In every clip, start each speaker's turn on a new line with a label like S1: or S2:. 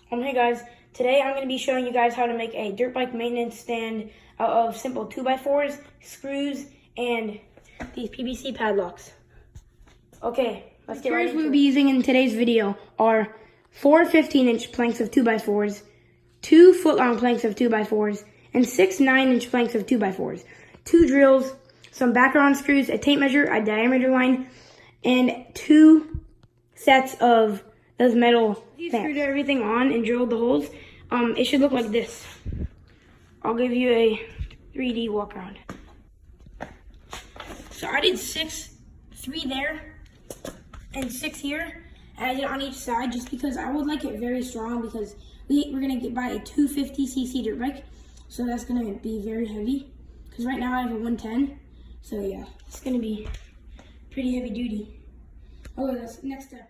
S1: Hey guys, today I'm going to be showing you guys how to make a dirt bike maintenance stand out of simple 2x4s, screws, and these PVC padlocks. Okay, let's get right into it. We'll be using in today's video are 4 15-inch planks of 2x4s, 2 foot-long planks of 2x4s, and 6 9-inch planks of 2x4s, 2 drills, some backer-on screws, a tape measure, a diameter line, and 2 sets of those metal you screwed everything on and drilled the holes. It should look like this. I'll give you a 3D walk around. So I did 3 there and 6 here, and I did it on each side just because I would like it very strong, because we're gonna buy a 250cc dirt bike, so that's gonna be very heavy. Because right now I have a 110, so yeah, it's gonna be pretty heavy duty. Okay, that's the next step.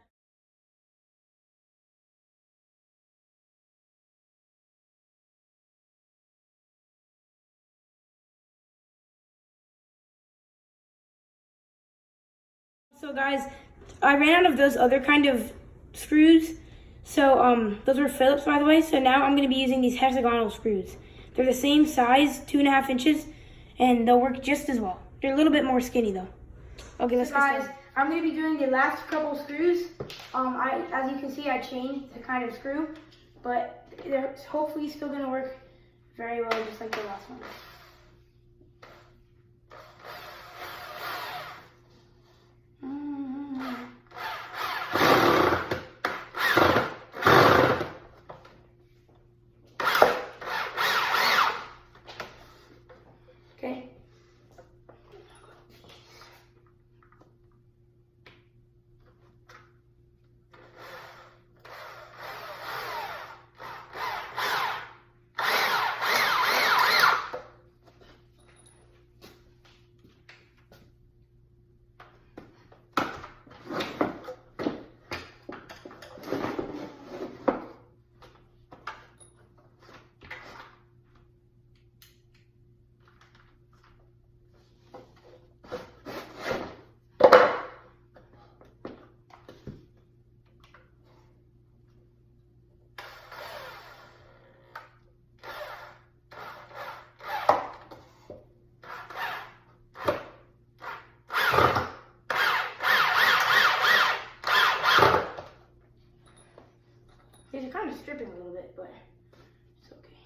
S1: So guys, I ran out of those other kind of screws. So those were Phillips, by the way. So now I'm going to be using these hexagonal screws. They're the same size, 2.5 inches, and they'll work just as well. They're a little bit more skinny though. Okay, let's go. Guys, I'm going to be doing the last couple screws. As you can see, I changed the kind of screw, but they're hopefully still going to work very well, just like the last one. Okay. These are kind of stripping a little bit, but it's okay.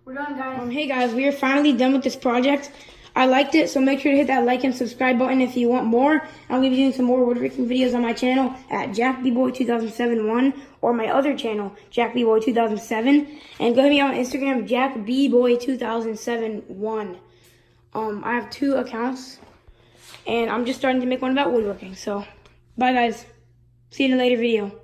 S1: We're done, guys. Hey guys, we are finally done with this project. I liked it, so make sure to hit that like and subscribe button if you want more. I'm going to be doing some more woodworking videos on my channel at JackBboy2007-1 or my other channel, JackBboy2007. And go hit me on Instagram, JackBboy2007-1. I have 2 accounts, and I'm just starting to make one about woodworking. So, bye guys. See you in a later video.